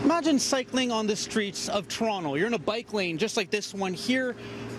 Imagine cycling on the streets of Toronto. You're in a bike lane just like this one here.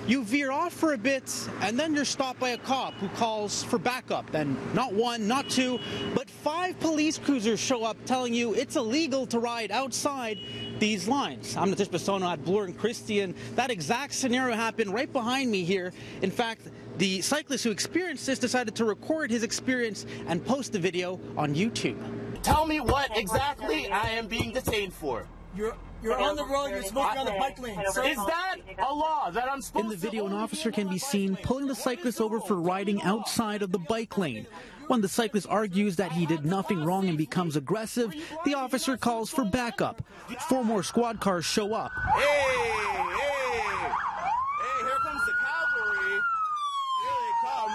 You veer off for a bit and then you're stopped by a cop who calls for backup. And not one, not two, but 5 police cruisers show up telling you it's illegal to ride outside these lines. I'm Nitish Bissonauth at Bloor and Christie, and that exact scenario happened right behind me here. In fact, the cyclist who experienced this decided to record his experience and post the video on YouTube. Tell me what exactly I am being detained for. You're on the road, you're smoking on the bike lane. Is that a law that I'm supposed to? In the video, an officer can be seen pulling the cyclist over for riding outside of the bike lane. When the cyclist argues that he did nothing wrong and becomes aggressive, the officer calls for backup. 4 more squad cars show up. Hey, here comes the cavalry. Here they come.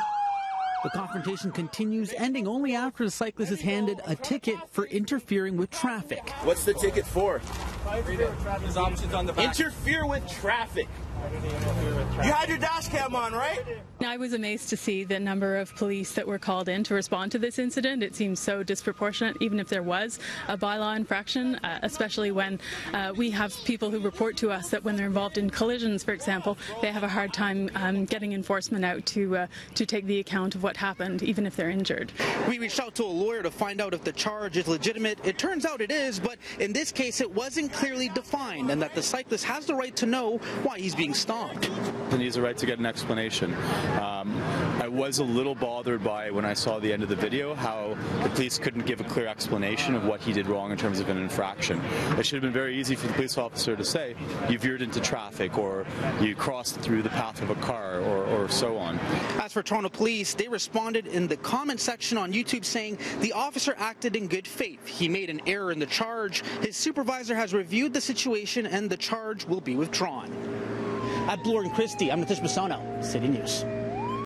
The confrontation continues, ending only after the cyclist is handed a ticket for interfering with traffic. What's the ticket for? There's options on the back. Interfere with traffic. You had your dash cam on, right? I was amazed to see the number of police that were called in to respond to this incident. It seems so disproportionate, even if there was a bylaw infraction, especially when we have people who report to us that when they're involved in collisions, for example, they have a hard time getting enforcement out to take the account of what happened, even if they're injured. We reached out to a lawyer to find out if the charge is legitimate. It turns out it is, but in this case, it wasn't clearly defined, and that the cyclist has the right to know why he's being stopped. And he has a right to get an explanation. I was a little bothered by, when I saw the end of the video, how the police couldn't give a clear explanation of what he did wrong in terms of an infraction. It should have been very easy for the police officer to say, you veered into traffic, or you crossed through the path of a car, or so on. As for Toronto Police, they responded in the comment section on YouTube saying the officer acted in good faith. He made an error in the charge. His supervisor has reviewed the situation and the charge will be withdrawn. At Bloor and Christie, I'm Nitish Bissonauth, City News.